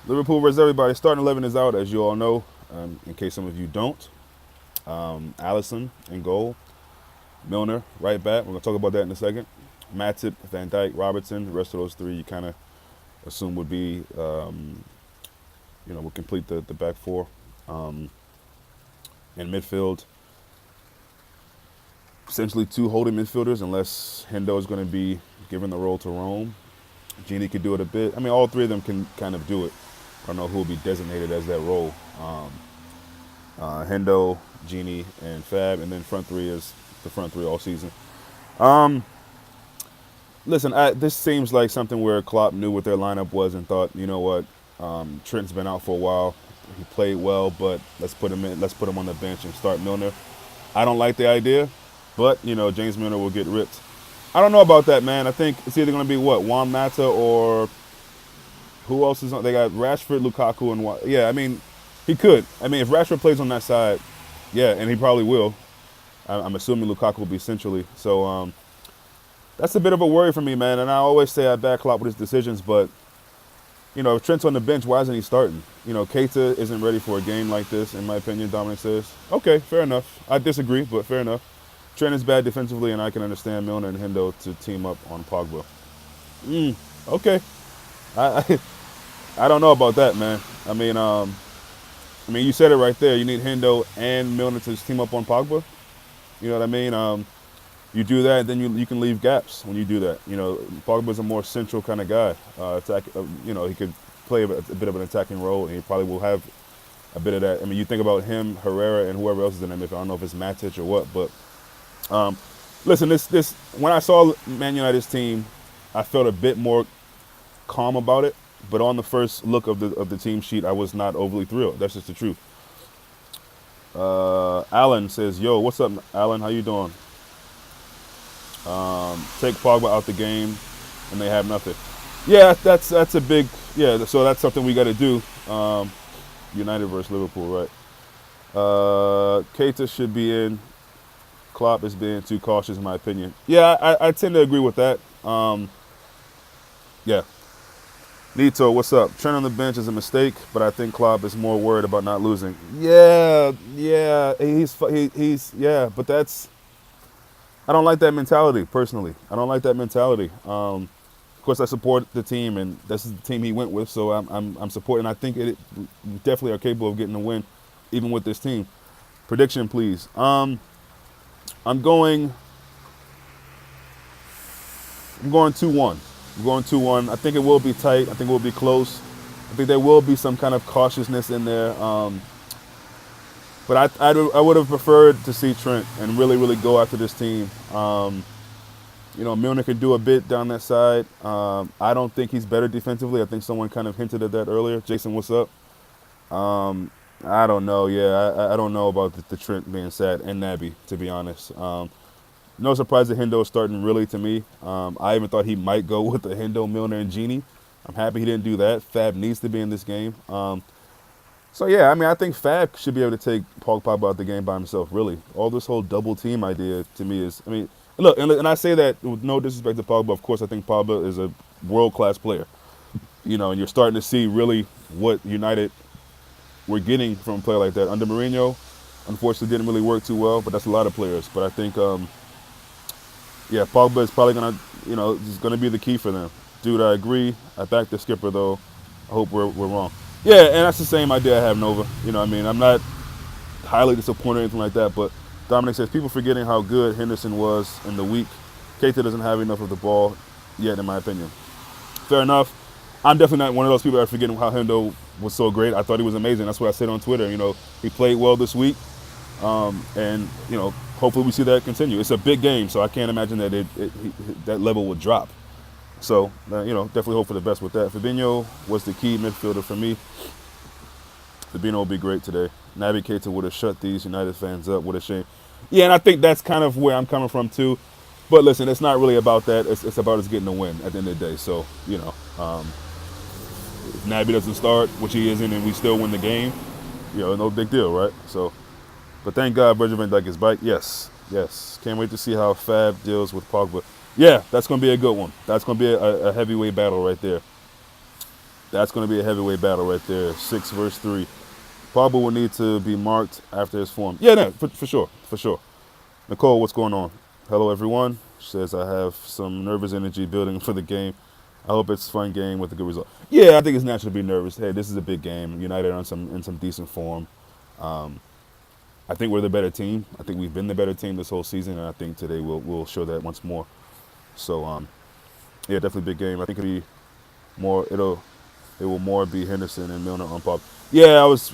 Liverpool versus everybody. Starting 11 is out, as you all know, in case some of you don't. Allison in goal. Milner, right back. We're going to talk about that in a second. Matip, Van Dijk, Robertson. The rest of those three you kind of assume would be, would complete the back four. In midfield, essentially two holding midfielders, unless Hendo is going to be given the role to Rome. Genie could do it a bit. I mean, all three of them can kind of do it. I don't know who will be designated as that role. Hendo, Genie, and Fab, and then front three is the front three all season. Listen, this seems like something where Klopp knew what their lineup was and thought, you know what, Trent's been out for a while. He played well, but let's put him in. Let's put him on the bench and start Milner. I don't like the idea, but James Milner will get ripped. I don't know about that, man. I think it's either going to be Juan Mata or who else is on? They got Rashford, Lukaku, and yeah. I mean, he could. I mean, if Rashford plays on that side, yeah, and he probably will. I'm assuming Lukaku will be centrally. So that's a bit of a worry for me, man. And I always say I back Klopp with his decisions, but if Trent's on the bench, why isn't he starting? Keita isn't ready for a game like this, in my opinion, Dominic says. Okay, fair enough. I disagree, but fair enough. Trent is bad defensively, and I can understand Milner and Hendo to team up on Pogba. Okay. I don't know about that, man. I mean, you said it right there. You need Hendo and Milner to team up on Pogba. You know what I mean? You do that, then you can leave gaps when you do that. Pogba's a more central kind of guy. He could play a bit of an attacking role, and he probably will have a bit of that. I mean, you think about him, Herrera, and whoever else is in there. I don't know if it's Matic or what, but listen, this when I saw Man United's team, I felt a bit more calm about it. But on the first look of the team sheet, I was not overly thrilled. That's just the truth. Alan says, "Yo, what's up, Alan? How you doing?" Take Pogba out the game, and they have nothing. Yeah, that's a big So that's something we got to do. United versus Liverpool, right? Keita should be in. Klopp is being too cautious, in my opinion. Yeah, I tend to agree with that. Yeah. Nito, what's up? Trent on the bench is a mistake, but I think Klopp is more worried about not losing. Yeah, but that's. I don't like that mentality, personally. I don't like that mentality. Of course, I support the team, and this is the team he went with, so I'm supporting. I think it definitely are capable of getting a win, even with this team. Prediction, please. I'm going 2-1. I'm going 2-1. I think it will be tight. I think it will be close. I think there will be some kind of cautiousness in there. But I would have preferred to see Trent and really, really go after this team. Milner could do a bit down that side. I don't think he's better defensively. I think someone kind of hinted at that earlier. Jason, what's up? I don't know. Yeah, I don't know about the Trent being sad and Naby, to be honest. No surprise that Hendo is starting, really, to me. I even thought he might go with the Hendo, Milner, and Genie. I'm happy he didn't do that. Fab needs to be in this game. I think Fab should be able to take Paul Pogba out the game by himself, really. All this whole double team idea, to me, is, look, and I say that with no disrespect to Pogba. Of course, I think Pogba is a world-class player. And you're starting to see really what United were getting from a player like that. Under Mourinho, unfortunately, didn't really work too well, but that's a lot of players. But I think, Pogba is probably is going to be the key for them. Dude, I agree. I back the skipper, though. I hope we're wrong. Yeah, and that's the same idea I have Nova. I'm not highly disappointed or anything like that, but Dominic says, people forgetting how good Henderson was in the week. Keita doesn't have enough of the ball yet, in my opinion. Fair enough. I'm definitely not one of those people that are forgetting how Hendo was so great. I thought he was amazing. That's what I said on Twitter. He played well this week, and hopefully we see that continue. It's a big game, so I can't imagine that that level would drop. So, definitely hope for the best with that. Fabinho was the key midfielder for me. Fabinho will be great today. Naby Keita would have shut these United fans up. What a shame. Yeah, and I think that's kind of where I'm coming from, too. But listen, it's not really about that. It's about us getting a win at the end of the day. So, if Naby doesn't start, which he isn't, and we still win the game, no big deal, right? So, but thank God Virgil van Dijk is back. Yes. Can't wait to see how Fab deals with Pogba. Yeah, that's going to be a good one. That's going to be a heavyweight battle right there. That's going to be a heavyweight battle right there. 6 versus 3. Pogba will need to be marked after his form. Yeah, no, for sure, for sure. Nicole, what's going on? Hello, everyone. She says I have some nervous energy building for the game. I hope it's a fun game with a good result. Yeah, I think it's natural to be nervous. Hey, this is a big game. United are in some decent form. I think we're the better team. I think we've been the better team this whole season, and I think today we'll show that once more. So, yeah, definitely big game. I think it will more be Henderson and Milner on Pop. Yeah, I was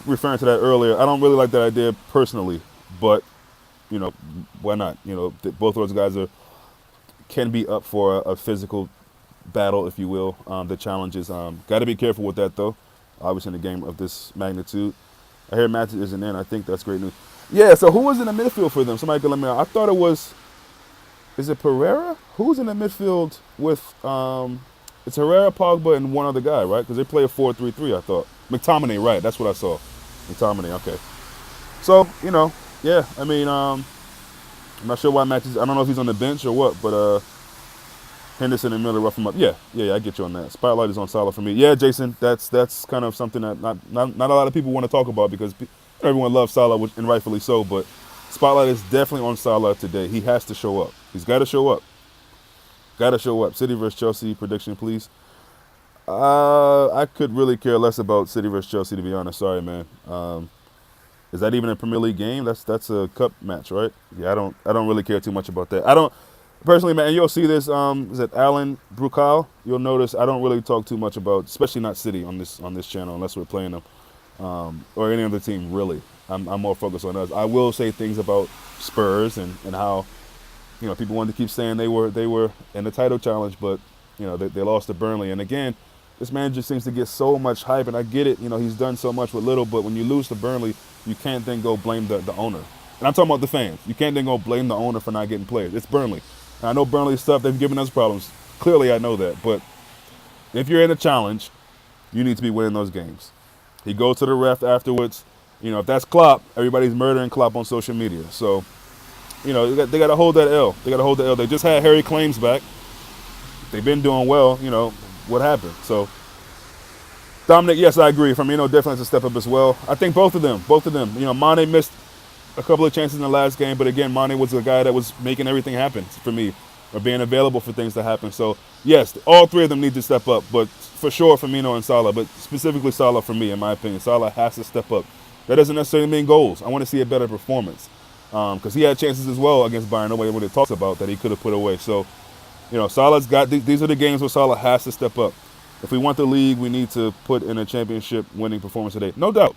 referring to that earlier. I don't really like that idea personally, but why not? Both of those guys can be up for a physical battle, if you will. The challenges. Got to be careful with that though. Obviously, in a game of this magnitude. I hear Matthew isn't in. I think that's great news. Yeah. So who was in the midfield for them? Somebody could let me know. I thought it was. Is it Pereira? Who's in the midfield with? It's Herrera, Pogba, and one other guy, right? Because they play a 4-3-3. I thought McTominay, right? That's what I saw. McTominay. Okay. So yeah. I mean, I'm not sure why Matthews. I don't know if he's on the bench or what, but Henderson and Miller rough him up. Yeah, I get you on that. Spotlight is on Salah for me. Yeah, Jason, that's kind of something that not a lot of people want to talk about because everyone loves Salah, and rightfully so. But spotlight is definitely on Salah today. He has to show up. He's got to show up. Got to show up. City versus Chelsea prediction, please. I could really care less about City versus Chelsea, to be honest. Sorry, man. Is that even a Premier League game? That's a cup match, right? Yeah, I don't really care too much about that. I don't. Personally, man, and you'll see this, is it Alan Brucal? You'll notice I don't really talk too much about, especially not City on this channel unless we're playing them, or any other team, really. I'm more focused on us. I will say things about Spurs and how, people wanted to keep saying they were in the title challenge, but, they lost to Burnley. And again, this manager seems to get so much hype, and I get it. He's done so much with little, but when you lose to Burnley, you can't then go blame the owner. And I'm talking about the fans. You can't then go blame the owner for not getting players. It's Burnley. I know Burnley stuff, they've given us problems. Clearly, I know that. But if you're in a challenge, you need to be winning those games. He goes to the ref afterwards. If that's Klopp, everybody's murdering Klopp on social media. So, they got to hold that L. They got to hold the L. They just had Harry Claims back. They've been doing well. What happened? So, Dominic, yes, I agree. Firmino definitely has to step up as well. I think both of them. Mane missed a couple of chances in the last game, but again, Mane was the guy that was making everything happen for me, or being available for things to happen. So, yes, all three of them need to step up, but for sure Firmino and Salah, but specifically Salah for me, in my opinion. Salah has to step up. That doesn't necessarily mean goals. I want to see a better performance because he had chances as well against Bayern. Nobody really talks about that he could have put away. So, Salah's got these are the games where Salah has to step up. If we want the league, we need to put in a championship winning performance today. No doubt.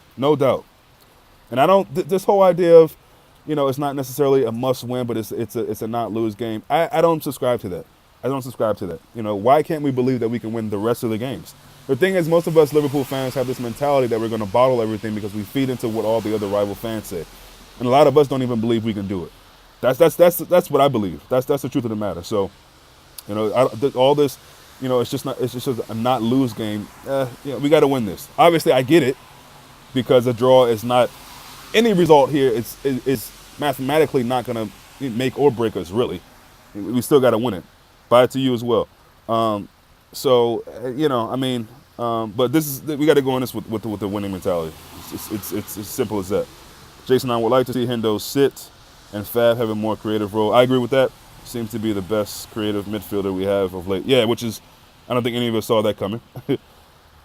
And I don't. This whole idea of, it's not necessarily a must win, but it's a not lose game. I don't subscribe to that. Why can't we believe that we can win the rest of the games? The thing is, most of us Liverpool fans have this mentality that we're going to bottle everything because we feed into what all the other rival fans say, and a lot of us don't even believe we can do it. That's what I believe. That's the truth of the matter. So, all this, it's just a not lose game. We got to win this. Obviously, I get it because a draw is not. Any result here is mathematically not going to make or break us, really. We still got to win it. Buy it to you as well. But we got to go in this with the winning mentality. It's as simple as that. Jason, I would like to see Hendo sit and Fab have a more creative role. I agree with that. Seems to be the best creative midfielder we have of late. Yeah, which is, I don't think any of us saw that coming.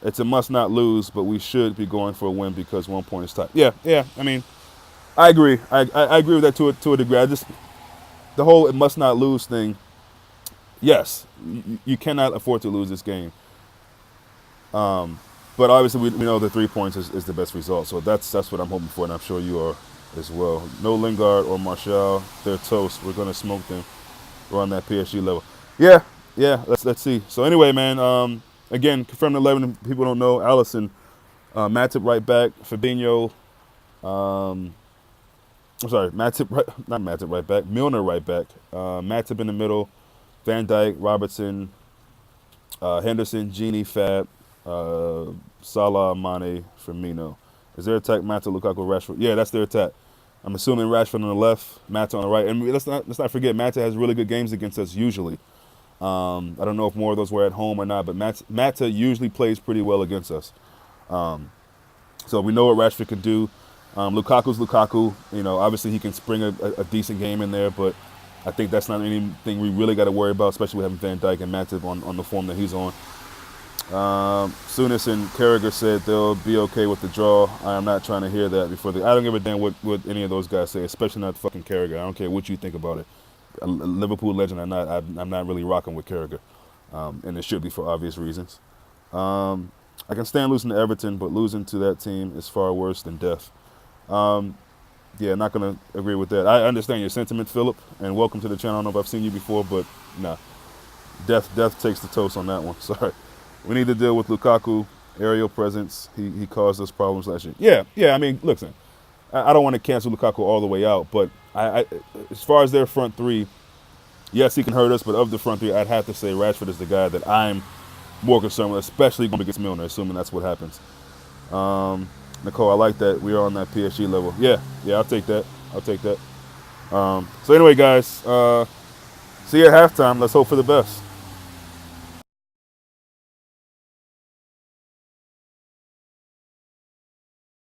It's a must not lose, but we should be going for a win because 1 point is tight. Yeah. I mean, I agree. I agree with that to a degree. The whole it must not lose thing. Yes, you cannot afford to lose this game. But obviously we know the 3 points is the best result. So that's what I'm hoping for, and I'm sure you are as well. No Lingard or Martial. They're toast. We're gonna smoke them. We're on that PSG level. Yeah. Let's see. So anyway, man. Again, confirmed 11. People don't know. Allison, Matip right back. Fabinho. I'm sorry, Matip not Matip right back. Milner right back. Matip in the middle. Van Dijk, Robertson, Henderson, Gini, Fab, Salah, Mane, Firmino. Is their attack Matip, Lukaku, Rashford? Yeah, that's their attack. I'm assuming Rashford on the left, Matip on the right. And let's not forget, Matip has really good games against us usually. I don't know if more of those were at home or not, but Mata usually plays pretty well against us. So we know what Rashford can do. Lukaku's Lukaku. Obviously he can spring a decent game in there, but I think that's not anything we really got to worry about, especially with having Van Dijk and Matip on the form that he's on. Souness and Carragher said they'll be okay with the draw. I am not trying to hear that before I don't give a damn what any of those guys say, especially not fucking Carragher. I don't care what you think about it. A Liverpool legend or not, I'm not really rocking with Carragher, and it should be for obvious reasons. I can stand losing to Everton, but losing to that team is far worse than death. Yeah, not going to agree with that. I understand your sentiment, Philip, and welcome to the channel. I don't know if I've seen you before, but nah. Death takes the toast on that one. Sorry. We need to deal with Lukaku, aerial presence. He caused us problems last year. Yeah, I mean, listen, I don't want to cancel Lukaku all the way out, but I as far as their front three, yes, he can hurt us, but of the front three, I'd have to say Rashford is the guy that I'm more concerned with, especially going against Milner, assuming that's what happens. Nicole, I like that we are on that PSG level. Yeah, I'll take that. So anyway, guys, see you at halftime. Let's hope for the best.